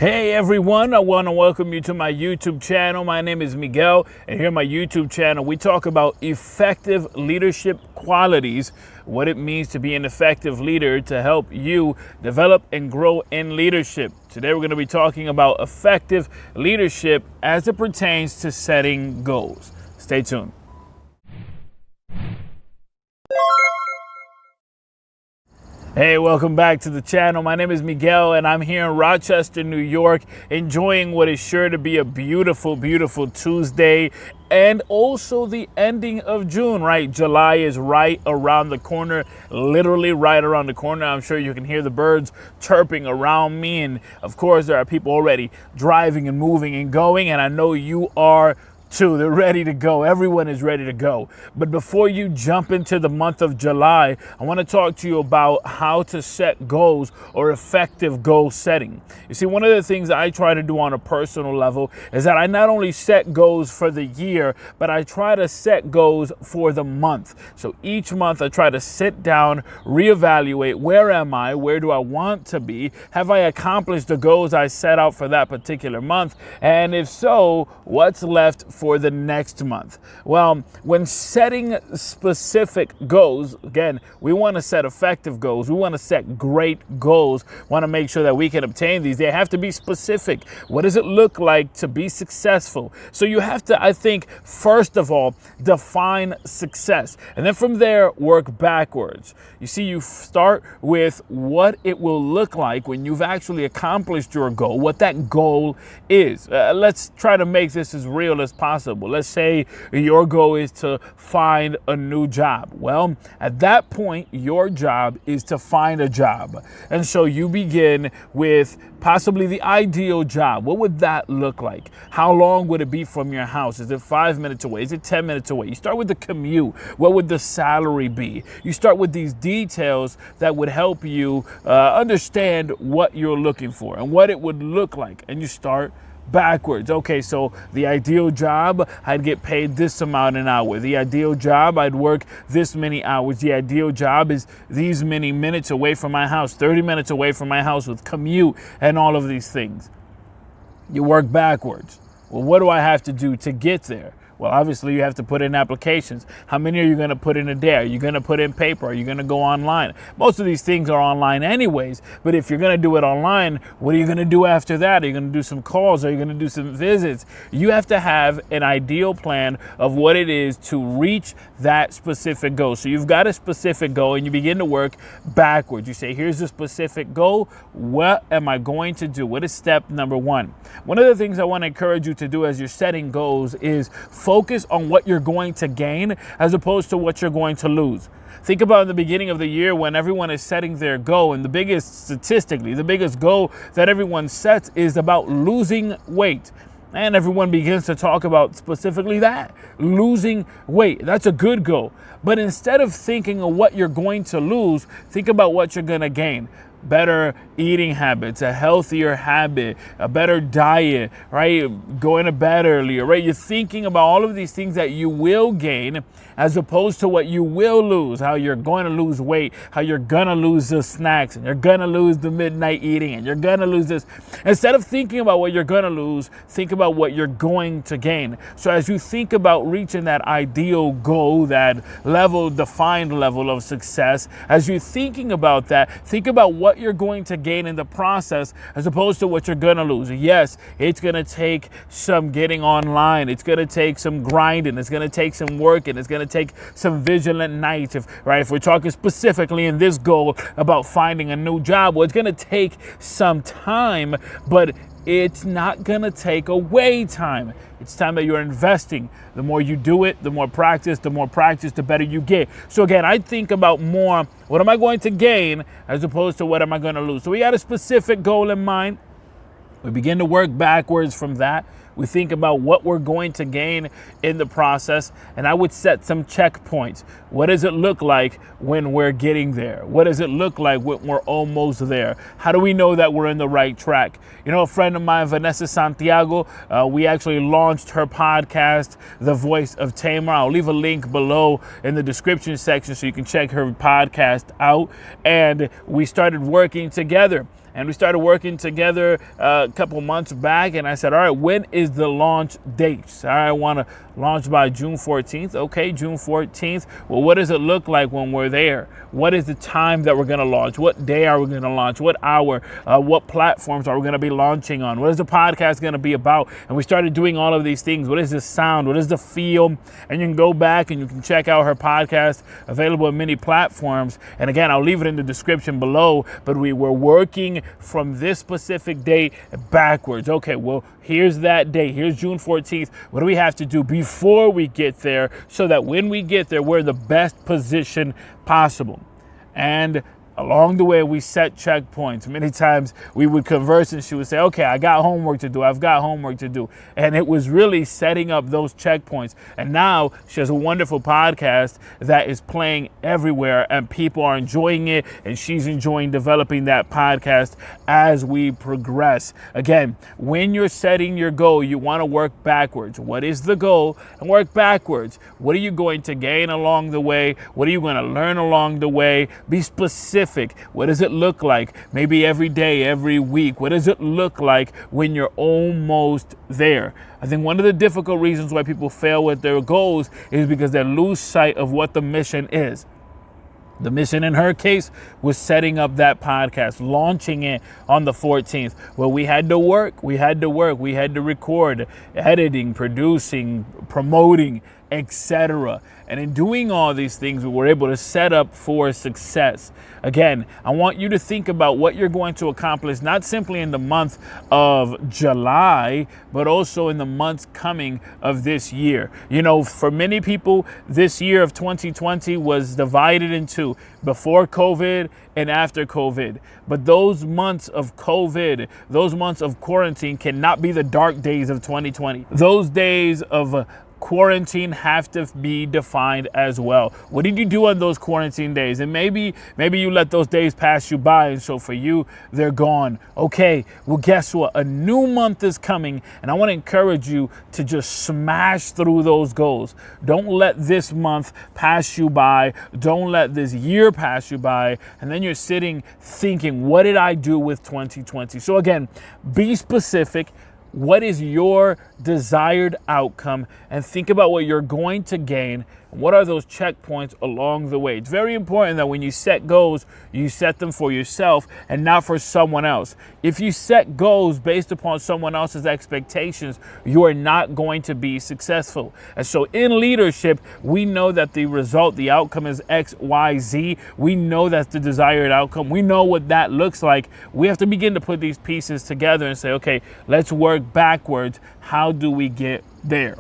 Hey everyone, I want to welcome you to my YouTube channel. My name is Miguel, and here on my YouTube channel, we talk about effective leadership qualities, what it means to be an effective leader to help you develop and grow in leadership. Today, we're going to be talking about effective leadership as it pertains to setting goals. Stay tuned. Hey, welcome back to the channel. My name is Miguel and I'm here in Rochester, New York, enjoying what is sure to be a beautiful, beautiful Tuesday and also the ending of June, right? July is right around the corner, literally right around the corner. I'm sure you can hear the birds chirping around me. And of course, there are people already driving and moving and going, and I know you are too. They're ready to go. Everyone is ready to go. But before you jump into the month of July, I want to talk to you about how to set goals or effective goal setting. You see, one of the things I try to do on a personal level is that I not only set goals for the year, but I try to set goals for the month. So each month I try to sit down, reevaluate, where am I? Where do I want to be? Have I accomplished the goals I set out for that particular month? And if so, what's left for the next month? Well, when setting specific goals, again, we want to set effective goals. We want to set great goals. Want to make sure that we can obtain these. They have to be specific. What does it look like to be successful? So you have to, I think, first of all, define success. And then from there, work backwards. You see, you start with what it will look like when you've actually accomplished your goal, what that goal is. Let's try to make this as real as possible. Let's say your goal is to find a new job. Well, at that point, your job is to find a job. And so you begin with possibly the ideal job. What would that look like? How long would it be from your house? Is it 5 minutes away? Is it 10 minutes away? You start with the commute. What would the salary be? You start with these details that would help you understand what you're looking for and what it would look like. And you start backwards. Okay, so the ideal job, I'd get paid this amount an hour. The ideal job, I'd work this many hours. The ideal job is these many minutes away from my house, 30 minutes away from my house with commute and all of these things. You work backwards. Well, what do I have to do to get there? Well, obviously, you have to put in applications. How many are you going to put in a day? Are you going to put in paper? Are you going to go online? Most of these things are online anyways, but if you're going to do it online, what are you going to do after that? Are you going to do some calls? Are you going to do some visits? You have to have an ideal plan of what it is to reach that specific goal. So you've got a specific goal and you begin to work backwards. You say, here's the specific goal. What am I going to do? What is step number one? One of the things I want to encourage you to do as you're setting goals is focus on what you're going to gain as opposed to what you're going to lose. Think about the beginning of the year when everyone is setting their goal, and the biggest goal that everyone sets is about losing weight. And everyone begins to talk about specifically that, losing weight. That's a good goal. But instead of thinking of what you're going to lose, think about what you're going to gain. Better eating habits, a healthier habit, a better diet, right? Going to bed earlier, right? You're thinking about all of these things that you will gain as opposed to what you will lose, how you're going to lose weight, how you're going to lose the snacks, and you're going to lose the midnight eating, and you're going to lose this. Instead of thinking about what you're going to lose, think about what you're going to gain. So as you think about reaching that ideal goal, that defined level of success, as you're thinking about that, think about what you're going to gain in the process as opposed to what you're going to lose. Yes, it's going to take some getting online. It's going to take some grinding. It's going to take some working. It's going to take some vigilant nights. If we're talking specifically in this goal about finding a new job, well, it's going to take some time, but it's not going to take away time. It's time that you're investing. The more you do it, the more practice, the better you get. So again, I think about more, what am I going to gain as opposed to what am I going to lose? So we got a specific goal in mind. We begin to work backwards from that. We think about what we're going to gain in the process, and I would set some checkpoints. What does it look like when we're getting there? What does it look like when we're almost there? How do we know that we're in the right track? You know, a friend of mine, Vanessa Santiago, we actually launched her podcast, The Voice of Tamar. I'll leave a link below in the description section so you can check her podcast out. And we started working together. And we started working together a couple months back, and I said, all right, when is the launch date? All right, I want to launch by June 14th. Okay, June 14th. Well, what does it look like when we're there? What is the time that we're going to launch? What day are we going to launch? What hour? What platforms are we going to be launching on? What is the podcast going to be about? And we started doing all of these things. What is the sound? What is the feel? And you can go back and you can check out her podcast, available on many platforms. And again, I'll leave it in the description below, but we were working from this specific date backwards. Okay, well, here's that day. Here's June 14th. What do we have to do before we get there so that when we get there, we're in the best position possible? And along the way, we set checkpoints. Many times we would converse and she would say, okay, I got homework to do. I've got homework to do. And it was really setting up those checkpoints. And now she has a wonderful podcast that is playing everywhere and people are enjoying it. And she's enjoying developing that podcast as we progress. Again, when you're setting your goal, you want to work backwards. What is the goal? And work backwards. What are you going to gain along the way? What are you going to learn along the way? Be specific. What does it look like? Maybe every day, every week. What does it look like when you're almost there? I think one of the difficult reasons why people fail with their goals is because they lose sight of what the mission is. The mission in her case was setting up that podcast, launching it on the 14th. Well, we had to work, we had to record, editing, producing, promoting, etc. And in doing all these things, we were able to set up for success. Again, I want you to think about what you're going to accomplish, not simply in the month of July, but also in the months coming of this year. You know, for many people, this year of 2020 was divided into before COVID and after COVID. But those months of COVID, those months of quarantine cannot be the dark days of 2020. Those days of quarantine have to be defined as well. What did you do on those quarantine days? And maybe you let those days pass you by, and so for you, they're gone. Okay, well, guess what? A new month is coming, and I want to encourage you to just smash through those goals. Don't let this month pass you by. Don't let this year pass you by. And then you're sitting thinking, what did I do with 2020? So again, be specific. What is your desired outcome? And think about what you're going to gain. What are those checkpoints along the way? It's very important that when you set goals, you set them for yourself and not for someone else. If you set goals based upon someone else's expectations, you are not going to be successful. And so in leadership, we know that the result, the outcome is X, Y, Z. We know that's the desired outcome. We know what that looks like. We have to begin to put these pieces together and say, okay, let's work backwards. How do we get there?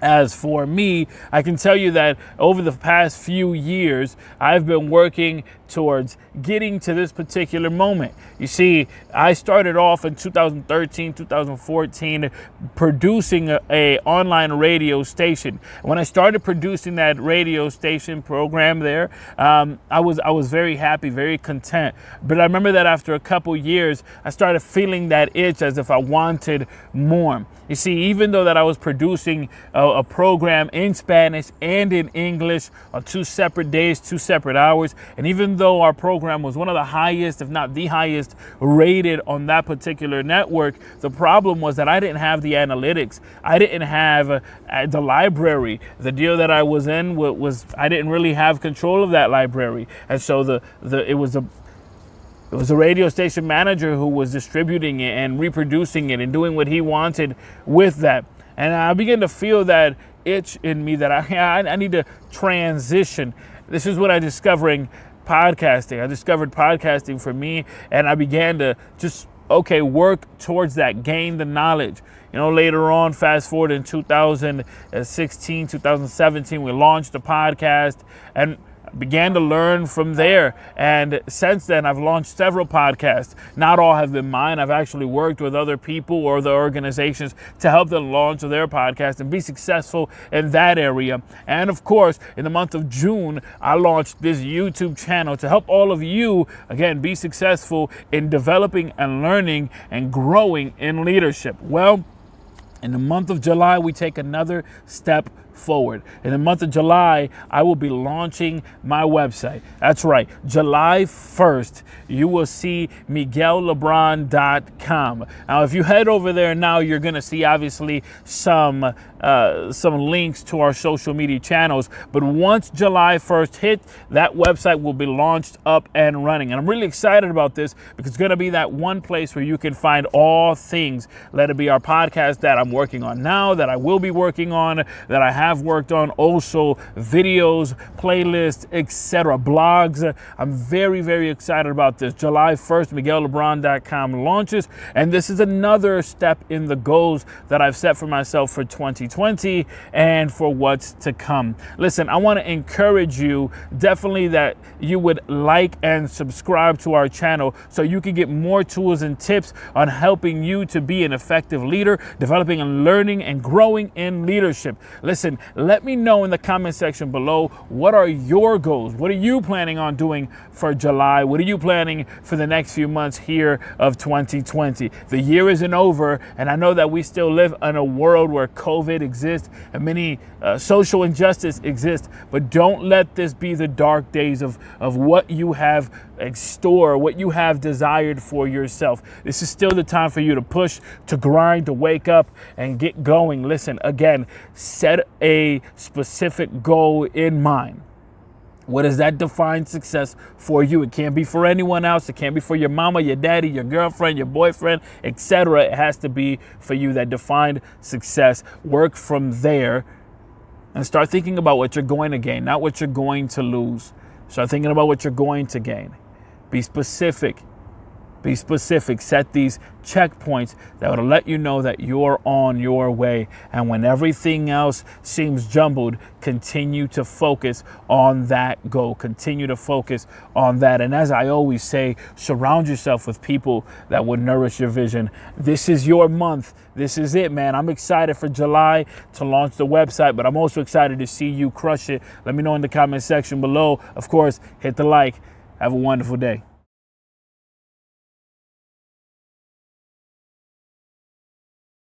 As for me, I can tell you that over the past few years, I've been working towards getting to this particular moment. You see, I started off in 2013, 2014, producing a online radio station. When I started producing that radio station program there, I was very happy, very content. But I remember that after a couple years, I started feeling that itch as if I wanted more. You see, even though that I was producing a program in Spanish and in English on 2 separate days, 2 separate hours, and even though our program was one of the highest, if not the highest, rated on that particular network, the problem was that I didn't have the analytics. I didn't have the library. The deal that I was in was I didn't really have control of that library, and so it was a radio station manager who was distributing it and reproducing it and doing what he wanted with that. And I began to feel that itch in me that I need to transition. This is what I discovered podcasting. I discovered podcasting for me, and I began to just, work towards that, gain the knowledge. You know, later on, fast forward in 2016, 2017, we launched the podcast and began to learn from there. And since then, I've launched several podcasts. Not all have been mine. I've actually worked with other people or other organizations to help them launch their podcast and be successful in that area. And of course, in the month of June, I launched this YouTube channel to help all of you, again, be successful in developing and learning and growing in leadership. Well, in the month of July, we take another step forward. In the month of July, I will be launching my website. That's right, July 1st, you will see MiguelLebron.com. Now, if you head over there now, you're going to see obviously some links to our social media channels. But once July 1st hit, that website will be launched up and running. And I'm really excited about this because it's going to be that one place where you can find all things. Let it be our podcast that I'm working on now, that I will be working on, that I have worked on, also videos, playlists, etc., blogs. I'm very, very excited about this. July 1st, MiguelLebron.com launches, and this is another step in the goals that I've set for myself for 2020 and for what's to come. Listen, I want to encourage you definitely that you would like and subscribe to our channel so you can get more tools and tips on helping you to be an effective leader, developing and learning and growing in leadership. Listen, let me know in the comment section below, what are your goals? What are you planning on doing for July? What are you planning for the next few months here of 2020? The year isn't over, and I know that we still live in a world where COVID exists and many social injustice exists, but don't let this be the dark days of what you have in store, what you have desired for yourself. This is still the time for you to push, to grind, to wake up and get going. Listen, again, set a specific goal in mind. What does that define success for you? It can't be for anyone else. It can't be for your mama, your daddy, your girlfriend, your boyfriend, etc. It has to be for you. That defined success. Work from there and start thinking about what you're going to gain, not what you're going to lose. Start thinking about what you're going to gain. Be specific. Be specific. Set these checkpoints that will let you know that you're on your way. And when everything else seems jumbled, continue to focus on that goal. Continue to focus on that. And as I always say, surround yourself with people that will nourish your vision. This is your month. This is it, man. I'm excited for July to launch the website, but I'm also excited to see you crush it. Let me know in the comment section below. Of course, hit the like. Have a wonderful day.